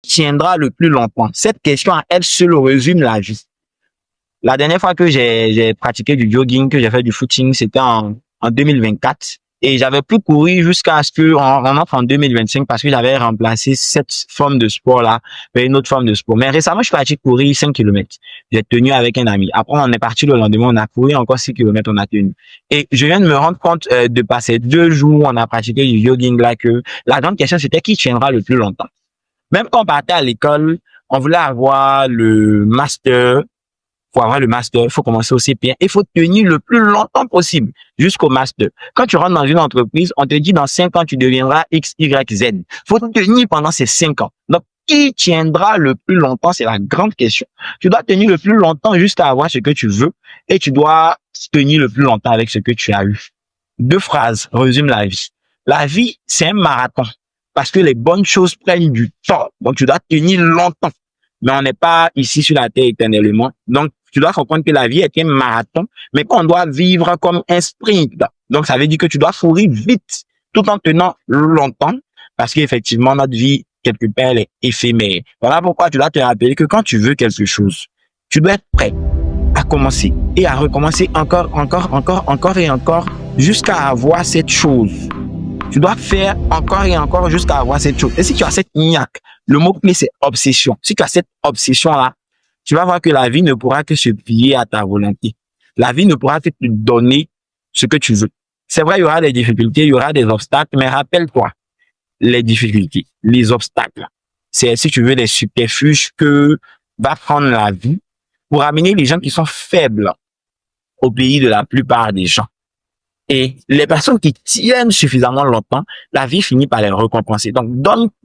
tiendra le plus longtemps? Cette question à elle seule résume la vie. La dernière fois que j'ai pratiqué du jogging, que j'ai fait du footing, c'était en 2024. Et j'avais plus couru jusqu'à ce qu'on entre en 2025 parce que j'avais remplacé cette forme de sport-là par une autre forme de sport. Mais récemment, je suis parti courir 5 kilomètres. J'ai tenu avec un ami. Après, on est parti le lendemain, on a couru encore 6 kilomètres, on a tenu. Et je viens de me rendre compte de passer 2 jours, on a pratiqué du jogging là, que la grande question, c'était qui tiendra le plus longtemps. Même quand on partait à l'école, on voulait avoir le master. Pour avoir le master, il faut commencer au CP1. Il faut tenir le plus longtemps possible jusqu'au master. Quand tu rentres dans une entreprise, on te dit dans 5 ans, tu deviendras X, Y, Z. Il faut tenir pendant ces 5 ans. Donc, qui tiendra le plus longtemps? C'est la grande question. Tu dois tenir le plus longtemps jusqu'à avoir ce que tu veux et tu dois tenir le plus longtemps avec ce que tu as eu. 2 phrases résument la vie. La vie, c'est un marathon parce que les bonnes choses prennent du temps. Donc, tu dois tenir longtemps. Mais on n'est pas ici sur la terre éternellement. Donc, tu dois comprendre que la vie est un marathon, mais qu'on doit vivre comme un sprint. Donc, ça veut dire que tu dois courir vite, tout en tenant longtemps, parce qu'effectivement, notre vie, quelque part, elle est éphémère. Voilà pourquoi tu dois te rappeler que quand tu veux quelque chose, tu dois être prêt à commencer et à recommencer encore et encore, jusqu'à avoir cette chose. Tu dois faire encore et encore jusqu'à avoir cette chose. Et si tu as cette niaque, le mot-clé, c'est obsession. Si tu as cette obsession-là, tu vas voir que la vie ne pourra que se plier à ta volonté. La vie ne pourra que te donner ce que tu veux. C'est vrai, il y aura des difficultés, il y aura des obstacles, mais rappelle-toi, les difficultés, les obstacles, c'est, si tu veux, les subterfuges que va prendre la vie pour amener les gens qui sont faibles au pays de la plupart des gens. Et les personnes qui tiennent suffisamment longtemps, la vie finit par les récompenser. Donc, donne